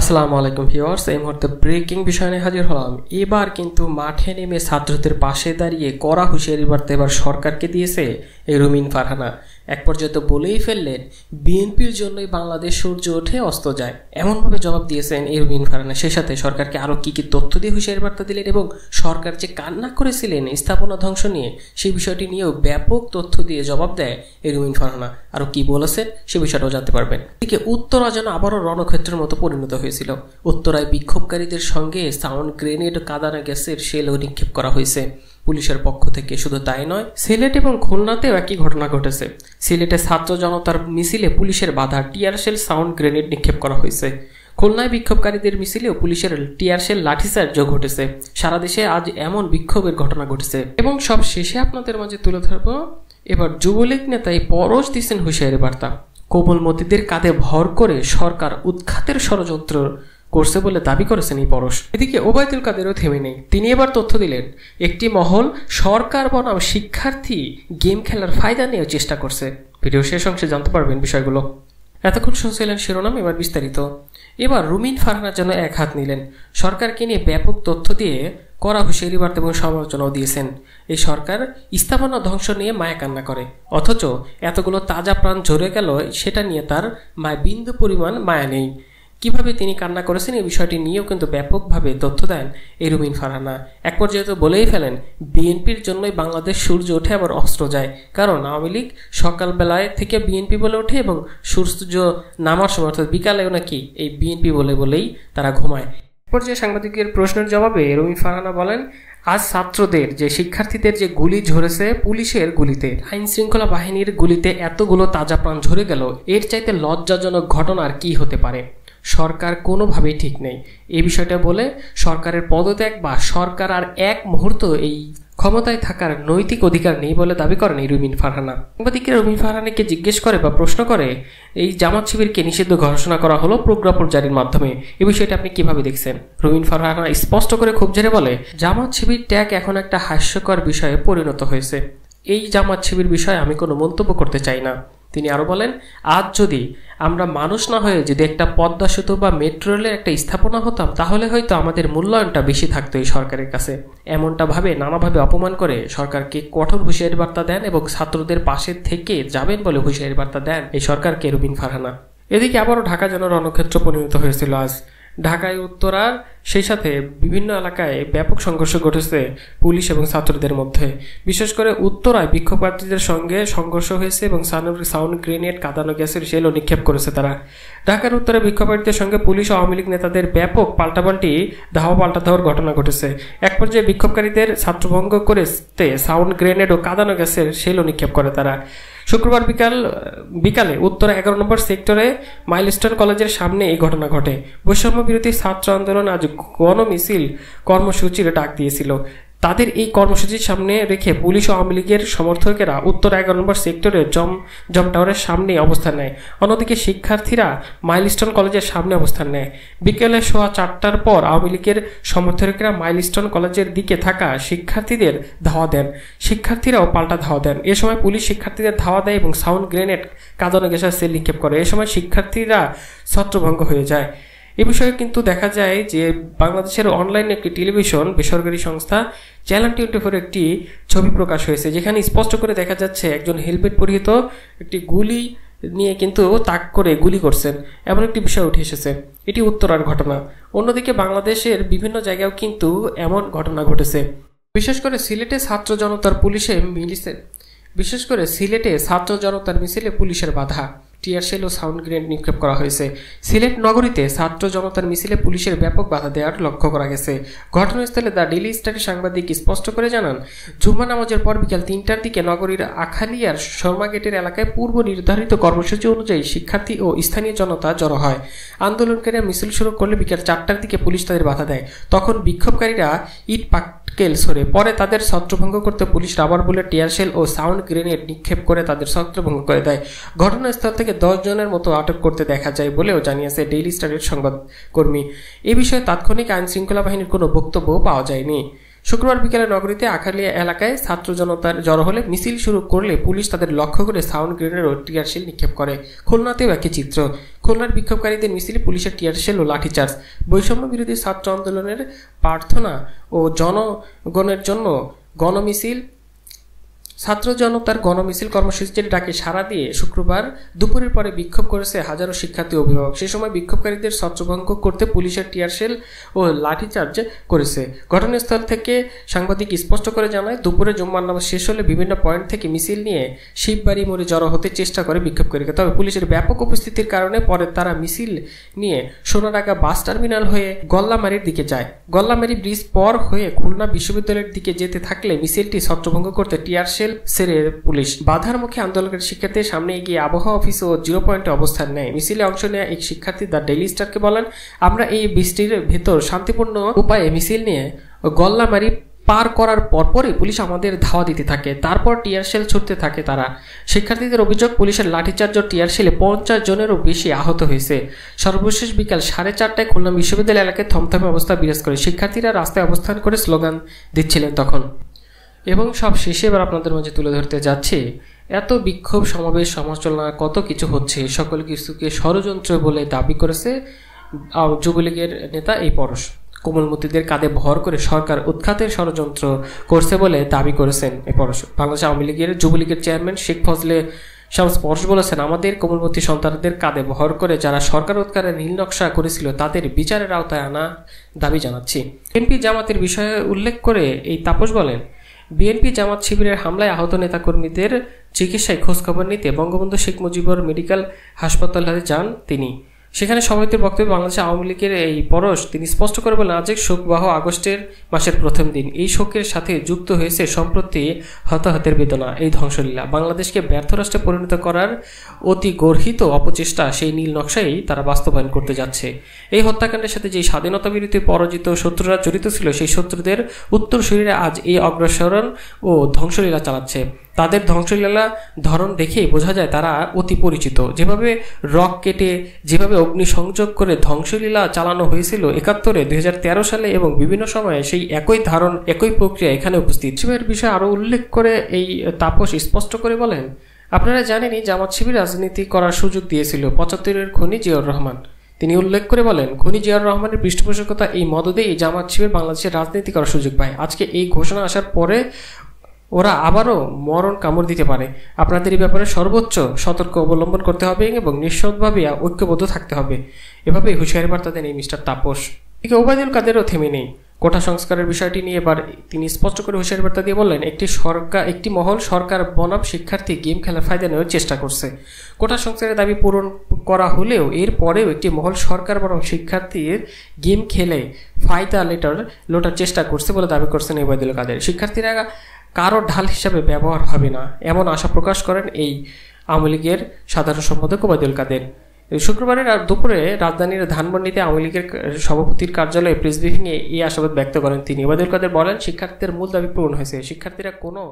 আসসালামু আলাইকুম ভিউয়ার্স, এই মুহূর্তে ব্রেকিং বিষয় নিয়ে হাজির হলাম। এবার কিন্তু মাঠে নেমে ছাত্রদের পাশে দাঁড়িয়ে কড়া হুঁশিয়ারি বার্তা এবার সরকারকে দিয়েছে এই রুমিন ফারহানা। এক পর্যায়ে তো বলেই ফেললেন, বিএনপির জন্যই বাংলাদেশ সূর্য ওঠে অস্ত যায়, এমনভাবে জবাব দিয়েছেন এই রুমিন ফারহানা। সেই সাথে সরকারকে আরও কী কী তথ্য দিয়ে হুঁশিয়ারি বার্তা দিলেন এবং সরকার যে কান্না করেছিলেন স্থাপনা ধ্বংস নিয়ে, সেই বিষয়টি নিয়েও ব্যাপক তথ্য দিয়ে জবাব দেয় এই রুমিন ফারহানা। আরও কী বলেছেন সে বিষয়টাও জানতে পারবেন। এদিকে উত্তরা যেন আবারও রণক্ষেত্রের মতো পরিণত হয়েছিল। উত্তরায় বিক্ষোভকারীদের সঙ্গে সাউন্ড গ্রেনেড ও কাঁদানে গ্যাসের শেলও নিক্ষেপ করা হয়েছে পুলিশের পক্ষ থেকে। শুধু তাই নয়, সিলেট এবং খুলনাতেও একই ঘটনা ঘটেছে। সিলেটে ছাত্র জনতার মিছিলে পুলিশের বাধা, টিয়ার শেল, সাউন্ড গ্রেনেড নিক্ষেপ করা হয়েছে। খুলনায় বিক্ষোভকারীদের মিছিলেও পুলিশের টিয়ার শেল, লাঠিচার্জ ঘটেছে। সারা দেশে আজ এমন বিক্ষোভের ঘটনা ঘটেছে। এবং সব শেষে আপনাদের মাঝে তুলে ধরবো, এবার যুবলীগ নেতাই পরশ দিচ্ছেন হুঁশিয়ারি বার্তা। কোমলমতিদের কাঁধে ভর করে সরকার উৎখাতের ষড়যন্ত্র করছে বলে দাবি করেছেন এই পরশ। এদিকে ওবায়দুল কাদেরও থেমে নেই, তিনি এবার তথ্য দিলেন একটি মহল সরকার বনাম শিক্ষার্থী গেম খেলার ফায়দা নেওয়ার চেষ্টা করছে। ভিডিও শেষ অংশে জানতে পারবেন বিষয়গুলো। এতক্ষণ শুনছিলেন শিরোনাম, এবার বিস্তারিত। এবার রুমিন ফারহানা যেন এক হাত নিলেন, সরকারকে নিয়ে ব্যাপক তথ্য দিয়ে কড়া হুঁশিয়ারি বার্তা এবং সমালোচনাও দিয়েছেন। এই সরকার স্থাপনা ধ্বংস নিয়ে মায়া কান্না করে, অথচ এতগুলো তাজা প্রাণ ঝরে গেল সেটা নিয়ে তার বিন্দু পরিমাণ মায়া নেই। কিভাবে তিনি কান্না করেছেন এই বিষয়টি নিয়েও কিন্তু ব্যাপকভাবে তথ্য দেন এই রুমিন ফারহানা। এক পর্যায়ে তো বলেই ফেলেন, বিএনপির জন্যই বাংলাদেশ সূর্য ওঠে আবার অস্ত্র যায়। কারণ আওয়ামী লীগ সকালবেলায় থেকে বিএনপি বলে ওঠে এবং সূর্য নামার সময় অর্থাৎ বিকালেও নাকি এই বিএনপি বলেই তারা ঘুমায়। এক পর্যায়ে সাংবাদিকের প্রশ্নের জবাবে রুমিন ফারহানা বলেন, আজ ছাত্রদের যে শিক্ষার্থীদের যে গুলি ঝরেছে পুলিশের গুলিতে, আইন শৃঙ্খলা বাহিনীর গুলিতে এতগুলো তাজা প্রাণ ঝরে গেল, এর চাইতে লজ্জাজনক ঘটনা আর কি হতে পারে? সরকার কোনোভাবেই ঠিক নেই। এই বিষয়টা বলে সরকারের পদত্যাগ বা সরকার আর এক মুহূর্ত এই ক্ষমতায় থাকার নৈতিক অধিকার নেই বলে দাবি করেন এই রুমিন ফারহানা। সাংবাদিকেরা রুমিন ফারহানাকে জিজ্ঞেস করে বা প্রশ্ন করে, এই জামাত শিবিরকে নিষিদ্ধ ঘোষণা করা হলো প্রজ্ঞাপন জারির মাধ্যমে, এই বিষয়টা আপনি কিভাবে দেখছেন? রুমিন ফারহানা স্পষ্ট করে খুব জোরে বলে, জামাত শিবির ত্যাগ এখন একটা হাস্যকর বিষয়ে পরিণত হয়েছে। এই জামাত শিবির বিষয়ে আমি কোনো মন্তব্য করতে চাই না। তিনি আরো বলেন, আজ যদি আমরা মানুষ না হয়ে যদি একটা পদ্মা সেতু বা মেট্রো রেলের একটা স্থাপনা হতাম, তাহলে হয়তো আমাদের মূল্যায়নটা বেশি থাকতো এই সরকারের কাছে। এমনটা ভাবে নানাভাবে অপমান করে সরকারকে কঠোর হুঁশিয়ারি বার্তা দেন এবং ছাত্রদের পাশে থেকে যাবেন বলে হুঁশিয়ারি বার্তা দেন এই সরকারকে রুমিন ফারহানা। এদিকে আবারও ঢাকা যেন রণক্ষেত্র পরিণত হয়েছিল আজ। ঢাকায় উত্তরার সেই সাথে বিভিন্ন এলাকায় ব্যাপক সংঘর্ষ ঘটেছে পুলিশ এবং ছাত্রদের মধ্যে। বিশেষ করে উত্তরায় বিক্ষোভকারীদের সঙ্গে সংঘর্ষ হয়েছে এবং সাউন্ড গ্রেনেড, কাঁদানো গ্যাসের শেলও নিক্ষেপ করেছে তারা। ঢাকার উত্তরে বিক্ষোভকারীদের সঙ্গে পুলিশ ও আওয়ামী লীগ নেতাদের ব্যাপক পাল্টাপাল্টি পাল্টা দেওয়ার ঘটনা ঘটেছে। এক পর্যায়ে বিক্ষোভকারীদের ছাত্রভঙ্গ করতে সাউন্ড গ্রেনেড ও কাঁদানো গ্যাসের শেলও নিক্ষেপ করে তারা। শুক্রবার বিকালে উত্তরা 11 নম্বর সেক্টরে মাইলস্টোন কলেজের সামনে এই ঘটনা ঘটে। বৈষম্য বিরোধী ছাত্র আন্দোলন আজ গণমিছিল কর্মসূচির ডাক দিয়েছিল। তাদের এই কর্মসূচির সামনে রেখে পুলিশ ও আওয়ামী লীগের সমর্থকেরা উত্তর 11 নম্বর সেক্টরে জম টাওয়ারের সামনে অবস্থান নেয়। অন্যদিকে শিক্ষার্থীরা মাইলস্টোন কলেজের সামনে অবস্থান নেয়। বিকেলে 4:15 পর আওয়ামী লীগের সমর্থকেরা মাইলস্টোন কলেজের দিকে থাকা শিক্ষার্থীদের ধাওয়া দেন। শিক্ষার্থীরাও পাল্টা ধাওয়া দেন। এ সময় পুলিশ শিক্ষার্থীদের ধাওয়া দেয় এবং সাউন্ড গ্রেনেড, কাঁদানো গ্যাসের সেল নিক্ষেপ করে। এ সময় শিক্ষার্থীরা ছত্রভঙ্গ হয়ে যায়। এ বিষয়ে কিন্তু দেখা যায় যে বাংলাদেশের অনলাইন একটি টেলিভিশন বেসরকারি সংস্থা চ্যানেল 24 একটি ছবি প্রকাশ হয়েছে, যেখানে স্পষ্ট করে দেখা যাচ্ছে একজন হেলমেট পরিহিত একটি গুলি নিয়ে কিন্তু তাক করে গুলি করছেন, এমন একটি বিষয় উঠে এসেছে। এটি উত্তরার ঘটনা। অন্যদিকে বাংলাদেশের বিভিন্ন জায়গায়ও কিন্তু এমন ঘটনা ঘটেছে। বিশেষ করে সিলেটে ছাত্র জনতার মিছিলে পুলিশের বাধা, টিয়ার শেল ও সাউন্ড গ্রেনেড নিক্ষেপ করা হয়েছে। সিলেট নগরীতে ছাত্র জনতার মিছিলে পুলিশের ব্যাপক বাধা দেওয়ার লক্ষ্য করা গেছে। ঘটনাস্থলে দ্য ডেইলি স্টারের সাংবাদিক স্পষ্ট করে জানান, জুম্মা নামাজের পর বিকাল 3টার দিকে নগরীর আখালিয়ার শর্মা গেটের এলাকায় পূর্ব নির্ধারিত কর্মসূচি অনুযায়ী শিক্ষার্থী ও স্থানীয় জনতা জড়ো হয়। আন্দোলনকারীরা মিছিল শুরু করলে বিকাল 4টার দিকে পুলিশ তাদের বাধা দেয়। তখন বিক্ষোভকারীরা ইট পাটকেল ছড়ে। পরে তাদের ছত্রভঙ্গ করতে police rubber bullet, tear shell ও সাউন্ড গ্রেনেড নিক্ষেপ করে তাদের ছত্রভঙ্গ করে দেয়। ঘটনাস্থল থেকে 10 জনের মতো আটক করতে দেখা যায় বলেও জানিয়েছে ডেইলি স্টারের সংবাদকর্মী। এ বিষয়ে তাৎক্ষণিক আইন শৃঙ্খলা বাহিনীর কোনো বক্তব্য পাওয়া যায়নি। শুক্রবার বিকেলে নগরীতে আখালিয়া এলাকায় ছাত্র জনতার জড়ো হলে মিছিল শুরু করলে পুলিশ তাদের লক্ষ্য করে সাউন্ড গ্রেনেড ও টিয়ারশেল নিক্ষেপ করে। খুলনাতেও একই চিত্র। খুলনার বিক্ষোভকারীদের মিছিলে পুলিশের টিয়ারশেল ও লাঠিচার্জ। বৈষম্য বিরোধী ছাত্র আন্দোলনের প্রার্থনা ও জনগণের জন্য গণমিছিল ছাত্র জনতার গণমিছিল কর্মসূচির ডাকে সাড়া দিয়ে শুক্রবার দুপুরের পরে বিক্ষোভ করেছে হাজারো শিক্ষার্থী অভিভাবক। সে সময় বিক্ষোভকারীদের ছত্রভঙ্গ করতে পুলিশের টিয়ারশেল ও লাঠিচার্জ করেছে। ঘটনাস্থল থেকে সাংবাদিক স্পষ্ট করে জানায়, দুপুরে জুম্মার নামাজ শেষ হলে বিভিন্ন পয়েন্ট থেকে মিছিল নিয়ে শিববাড়ি মোড়ে জড়ো হতে চেষ্টা করে বিক্ষোভকারীরা। তবে পুলিশের ব্যাপক উপস্থিতির কারণে পরে তারা মিছিল নিয়ে সোনাডাঙ্গা বাস টার্মিনাল হয়ে গল্লামারীর দিকে যায়। গল্লামারী ব্রিজ পর হয়ে খুলনা বিশ্ববিদ্যালয়ের দিকে যেতে থাকলে মিছিলটি ছত্রভঙ্গ করতে টিয়ারশেল সেরে পুলিশ বাধার মুখে আন্দোলনকারী শিক্ষার্থীদের সামনে এগিয়ে আবহাওয়া অফিস ও 0 পয়েন্টে অবস্থান নেয়। মিছিলে অংশ নেওয়া এক শিক্ষার্থী দ্য ডেইলি স্টারকে বলেন, আমরা এই বৃষ্টির ভেতর শান্তিপূর্ণ উপায়ে মিছিল নিয়ে গল্লামারি পার করার পরপরই পুলিশ আমাদের ধাওয়া দিতে থাকে, তারপর টিয়ারশেল ছুটতে থাকে তারা। শিক্ষার্থীদের অভিযোগ, পুলিশের লাঠিচার্জ ও টিয়ারশেলে 50 জনেরও বেশি আহত হয়েছে। সর্বশেষ বিকাল 4:30টায় খুলনা বিশ্ববিদ্যালয় এলাকায় থমথমে অবস্থা বিরাজ করে। শিক্ষার্থীরা রাস্তায় অবস্থান করে স্লোগান দিচ্ছিলেন তখন। এবং সব শেষে এবার আপনাদের মাঝে তুলে ধরতে যাচ্ছি, এত বিক্ষোভ সমাবেশ সমালোচনা কত কিছু হচ্ছে, সকল কিছুকে ষড়যন্ত্র বলে দাবি করেছে যুবলীগের নেতা এই পরশ। কোমলমতিদের কাঁধে ভর করে সরকার উৎখাতের ষড়যন্ত্র করছে বলে দাবি করেছেন এই পরশ। বাংলাদেশ আওয়ামী লীগের যুবলীগের চেয়ারম্যান শেখ ফজলে শামস পরশ বলেছেন, আমাদের কোমলমতি সন্তানদের কাঁধে ভর করে যারা সরকার উৎখাতের নীল নকশা করেছিল তাদের বিচারের আওতায় আনা দাবি জানাচ্ছি। বিএনপি জামাতের বিষয়ে উল্লেখ করে এই তাপস বলেন, বিএনপি জামাত শিবিরের হামলায় আহত নেতাকর্মীদের চিকিৎসায় খোঁজখবর নিতে বঙ্গবন্ধু শেখ মুজিবুর মেডিকেল হাসপাতালে যান তিনি। সেখানে সভাপতির বক্তব্যে বাংলাদেশ আওয়ামী লীগের এই পরশ তিনি স্পষ্ট করে বলেন, আজ শোকবাহ আগস্টের মাসের প্রথম দিন। এই শোকের সাথে যুক্ত হয়েছে সম্প্রতি হতাহতের বেদনা। এই ধ্বংসলীলা বাংলাদেশকে ব্যর্থ রাষ্ট্রে পরিণত করার অতি গর্হিত অপচেষ্টা, সেই নীল নকশাই তারা বাস্তবায়ন করতে যাচ্ছে। এই হত্যাকাণ্ডের সাথে যে স্বাধীনতা বিরোধী পরাজিত শত্রুরা জড়িত ছিল, সেই শত্রুদের উত্তরসূরিরা আজ এই অগ্রসরণ ও ধ্বংসলীলা চালাচ্ছে। তাদের ধ্বংসলীলা ধরন দেখেই বোঝা যায় তারা অতি পরিচিত। যেভাবে রক কেটে, যেভাবে অগ্নিসংযোগ করে ধ্বংসলীলা চালানো হয়েছিল 71-এ, 2013 সালে এবং বিভিন্ন সময়ে, সেই একই ধারণ একই প্রক্রিয়া এখানে উপস্থিত। শিবিরের বিষয়ে আরও উল্লেখ করে এই তাপস স্পষ্ট করে বলেন, আপনারা জানেনই জামাত শিবির রাজনীতি করার সুযোগ দিয়েছিল 75-এর খনি জিয়াউর রহমান। তিনি উল্লেখ করে বলেন, খনি জিয়াউর রহমানের পৃষ্ঠপোষকতা এই মদদেই জামাত শিবির বাংলাদেশের রাজনীতি করার সুযোগ পায়। আজকে এই ঘোষণা আসার পরে ওরা আবারও মরণ কামড় দিতে পারে। আপনাদের এই ব্যাপারে সর্বোচ্চ সতর্ক অবলম্বন করতে হবে এবং নিঃসদভাবে ঐক্যবদ্ধ থাকতে হবে। এভাবেই হুঁশিয়ারি বার্তা দেন এই মিস্টার তাপস। এদিকে ওবায়দুল কাদেরও থেমে নেই। কোটা সংস্কারের বিষয়টি নিয়ে এবার তিনি স্পষ্ট করে হুঁশিয়ারি বার্তা দিয়ে বললেন, একটি মহল সরকার বনাম শিক্ষার্থী গেম খেলার ফায়দা নেওয়ার চেষ্টা করছে। কোটা সংস্কারের দাবি পূরণ করা হলেও এর পরেও একটি মহল সরকার বনাম শিক্ষার্থীর গেম খেলে ফায়দা লোটার চেষ্টা করছে বলে দাবি করছেন ওবায়দুল কাদের। শিক্ষার্থীরা কারো ঢাল হিসাবে ব্যবহার হবে না, এমন আশা প্রকাশ করেন এই আওয়ামী লীগের সাধারণ সম্পাদক ওবায়দুল কাদের। শুক্রবারের দুপুরে রাজধানীর ধানমন্ডিতে আওয়ামী লীগের সভাপতির কার্যালয়ে প্রেস ব্রিফিংয়ে এই আশাবাদ ব্যক্ত করেন তিনি। ওবায়দুল কাদের বলেন, শিক্ষার্থীদের মূল দাবি পূরণ হয়েছে, শিক্ষার্থীরা কোনো